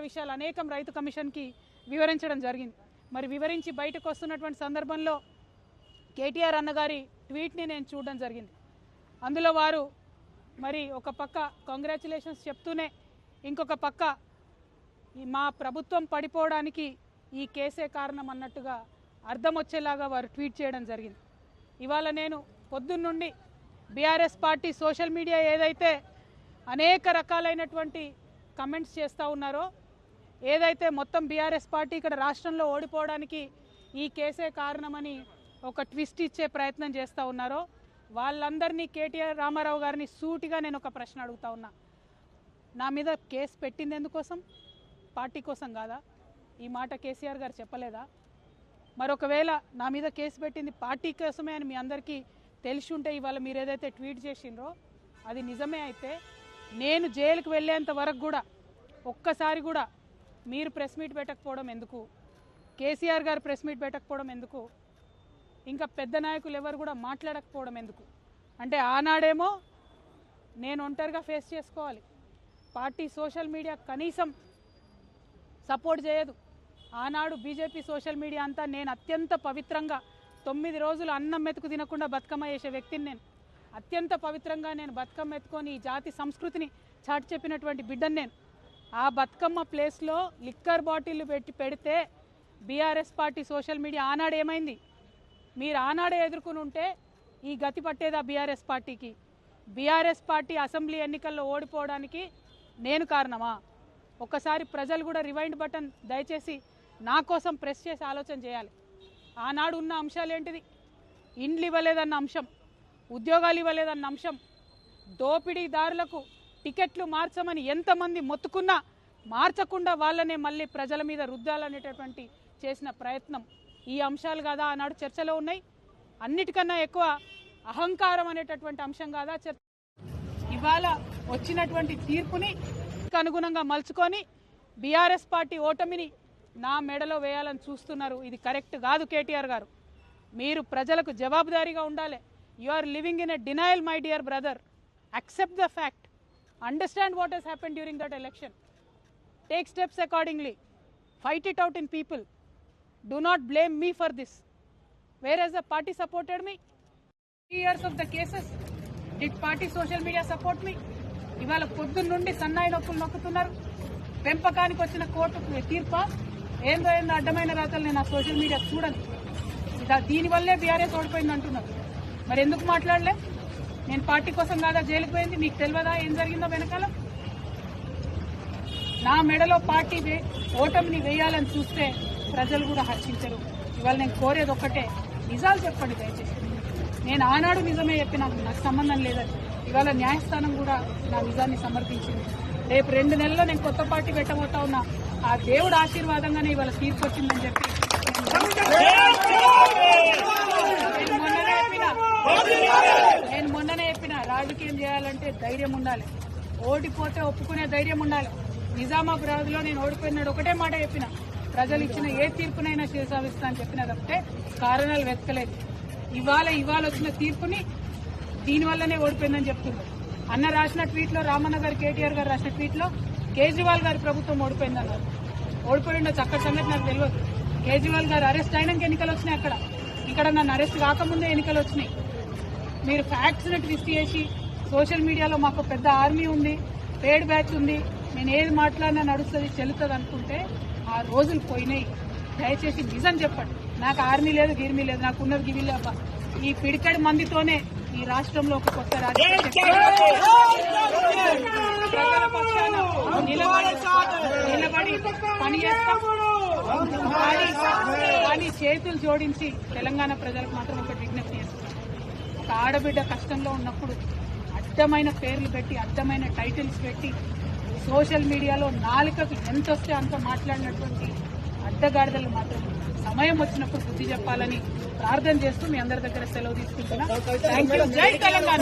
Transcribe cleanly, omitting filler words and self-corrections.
విషయాలు అనేకం రైతు కమిషన్కి వివరించడం జరిగింది. మరి వివరించి బయటకు వస్తున్నటువంటి సందర్భంలో కేటీఆర్ అన్నగారి ట్వీట్ని నేను చూడడం జరిగింది. అందులో వారు మరి ఒక పక్క కంగ్రాచులేషన్స్ చెప్తూనే ఇంకొక పక్క మా ప్రభుత్వం పడిపోవడానికి ఈ కేసే కారణం అన్నట్టుగా అర్థం వచ్చేలాగా వారు ట్వీట్ చేయడం జరిగింది. ఇవాళ నేను పొద్దున్నుండి బీఆర్ఎస్ పార్టీ సోషల్ మీడియా ఏదైతే అనేక రకాలైనటువంటి కమెంట్స్ చేస్తూ ఉన్నారో, ఏదైతే మొత్తం బీఆర్ఎస్ పార్టీ ఇక్కడ రాష్ట్రంలో ఓడిపోవడానికి ఈ కేసే కారణమని ఒక ట్విస్ట్ ఇచ్చే ప్రయత్నం చేస్తూ ఉన్నారో, వాళ్ళందరినీ కేటీఆర్ రామారావు గారిని సూటిగా నేను ఒక ప్రశ్న అడుగుతా ఉన్నా. నా మీద కేసు పెట్టింది ఎందుకోసం? పార్టీ కోసం కాదా? ఈ మాట కేసీఆర్ గారు చెప్పలేదా? మరొకవేళ నా మీద కేసు పెట్టింది పార్టీ కోసమే అని మీ అందరికీ తెలిసి ఉంటే ఇవాళ మీరు ఏదైతే ట్వీట్ చేసిండ్రో అది నిజమే అయితే నేను జైలుకు వెళ్ళేంత వరకు కూడా ఒక్కసారి కూడా మీరు ప్రెస్ మీట్ పెట్టకపోవడం ఎందుకు? కేసీఆర్ గారు ప్రెస్ మీట్ పెట్టకపోవడం ఎందుకు? ఇంకా పెద్ద నాయకులు ఎవరు కూడా మాట్లాడకపోవడం ఎందుకు? అంటే ఆనాడేమో నేను ఒంటరిగా ఫేస్ చేసుకోవాలి, పార్టీ సోషల్ మీడియా కనీసం సపోర్ట్ చేయదు. ఆనాడు బీజేపీ సోషల్ మీడియా అంతా నేను అత్యంత పవిత్రంగా 9 రోజులు అన్నం మెతుకు తినకుండా బతుకమ్మ చేసే వ్యక్తిని నేను. అత్యంత పవిత్రంగా నేను బతుకమ్మ ఎత్తుకొని ఈ జాతి సంస్కృతిని చాటి చెప్పినటువంటి బిడ్డను నేను. ఆ బతుకమ్మ ప్లేస్లో లిక్కర్ బాటిల్ పెడితే బీఆర్ఎస్ పార్టీ సోషల్ మీడియా ఆనాడు ఏమైంది? మీరు ఆనాడే ఎదుర్కొని ఉంటే ఈ గతి పట్టేదా బీఆర్ఎస్ పార్టీకి? బీఆర్ఎస్ పార్టీ అసెంబ్లీ ఎన్నికల్లో ఓడిపోవడానికి నేను కారణమా? ఒక్కసారి ప్రజలు కూడా రివైండ్ బటన్ దయచేసి నా కోసం ప్రెస్ చేసి ఆలోచన చేయాలి. ఆనాడు ఉన్న అంశాలు ఏంటిది? ఇండ్లు ఇవ్వలేదన్న అంశం, ఉద్యోగాలు ఇవ్వలేదన్న అంశం, దోపిడీదారులకు టికెట్లు మార్చమని ఎంతమంది మొత్తుకున్నా మార్చకుండా వాళ్ళనే మళ్ళీ ప్రజల మీద రుద్దాలనేటటువంటి చేసిన ప్రయత్నం, ఈ అంశాలు కాదా ఆనాడు చర్చలో ఉన్నాయి? అన్నిటికన్నా ఎక్కువ అహంకారం అనేటటువంటి అంశం కాదా చర్చ? ఇవాళ వచ్చినటువంటి తీర్పుని అనుగుణంగా మలుచుకొని బీఆర్ఎస్ పార్టీ ఓటమిని నా మెడలో వేయాలని చూస్తున్నారు. ఇది కరెక్ట్ కాదు. కేటీఆర్ గారు, మీరు ప్రజలకు జవాబుదారీగా ఉండాలి. You are living in a denial my dear brother. Accept the fact, understand what has happen during that election, take steps accordingly, fight it out in people. Do not blame me for this. Whereas the party supported me. 3 years of the cases, did party social media support me? ఇవాళ పొద్దున్న నుండి సన్నాయి నొప్పులు నొక్కుతున్నారు. పెంపకానికి వచ్చిన court తీర్ప ఏందో అడ్డమైన రాతలు నేను ఆ సోషల్ మీడియా చూడను. దీనివల్లే బీఆర్ఎస్ ఓడిపోయింది అంటున్నారు. మరి ఎందుకు మాట్లాడలే? నేను పార్టీ కోసం కాదా జైలుకు పోయింది? మీకు తెలియదా ఏం జరిగిందో వెనకాల? నా మెడలో పార్టీ ఓటమిని వేయాలని చూస్తే ప్రజలు కూడా హర్షించరు. ఇవాళ నేను కోరేది ఒక్కటే, నిజాలు చెప్పండి దయచేసి. నేను ఆనాడు నిజమే చెప్పినా, నాకు సంబంధం లేదని. ఇవాళ న్యాయస్థానం కూడా నా నిజాన్ని సమర్థించింది. రేపు 2 నెలల్లో నేను కొత్త పార్టీ పెట్టబోతా ఉన్నా. ఆ దేవుడు ఆశీర్వాదంగానే ఇవాళ తీర్పు వచ్చిందని చెప్పి నేను మొన్ననే చెప్పిన, రాజకీయం చేయాలంటే ధైర్యం ఉండాలి, ఓడిపోతే ఒప్పుకునే ధైర్యం ఉండాలి. నిజామాబాద్ లో నేను ఓడిపోయినాడు ఒకటే మాట చెప్పిన, ప్రజలు ఇచ్చిన ఏ తీర్పునైనా చేసావిస్తా అని చెప్పినా తప్పితే కారణాలు వెతకలేదు. ఇవాళ వచ్చిన తీర్పుని దీనివల్లనే ఓడిపోయిందని చెప్తున్నారు. అన్న రాసిన ట్వీట్లో, రామన్న గారు కేటీఆర్ గారు రాసిన ట్వీట్లో కేజ్రీవాల్ గారి ప్రభుత్వం ఓడిపోయిందన్నారు. ఓడిపోయిండొచ్చు, అక్కడ సంగతి నాకు తెలియదు. కేజ్రీవాల్ గారు అరెస్ట్ అయినాక ఎన్నికలు వచ్చినాయి. ఇక్కడ నన్ను అరెస్ట్ కాకముందే ఎన్నికలు వచ్చినాయి. మీరు ఫ్యాక్ట్స్ ని ట్విస్ట్ చేసి సోషల్ మీడియాలో మాకు పెద్ద ఆర్మీ ఉంది, పేడ్ బ్యాచ్ ఉంది, నేను ఏది మాట్లాడినా నడుస్తుంది చెల్లుతుంది అనుకుంటే ఆ రోజులు పోయినాయి. దయచేసి నిజం చెప్పండి. నాకు ఆర్మీ లేదు, గిర్మీ లేదు, నాకు ఉన్నది గివిలే అబ్బా. ఈ పిడికడి మందితోనే ఈ రాష్ట్రంలో ఒక కొత్త రాజకీయ ప్రజల పక్షాన నిలబడి పనిచేస్తాం. కానీ చేతులు జోడించి తెలంగాణ ప్రజలకు మాత్రం ఒక విజ్ఞప్తి చేస్తున్నాం. ఒక ఆడబిడ్డ కష్టంలో ఉన్నప్పుడు అడ్డమైన పేర్లు పెట్టి, అడ్డమైన టైటిల్స్ పెట్టి, సోషల్ మీడియాలో నాలుకకు ఎంత వస్తే అంత మాట్లాడినటువంటి అడ్డగాడిదలు మాత్రం సమయం వచ్చినప్పుడు బుద్ధి చెప్పాలని ప్రార్థన చేస్తూ మీ అందరి దగ్గర సెలవు తీసుకుంటున్నా. Thank you. జై తెలంగాణ.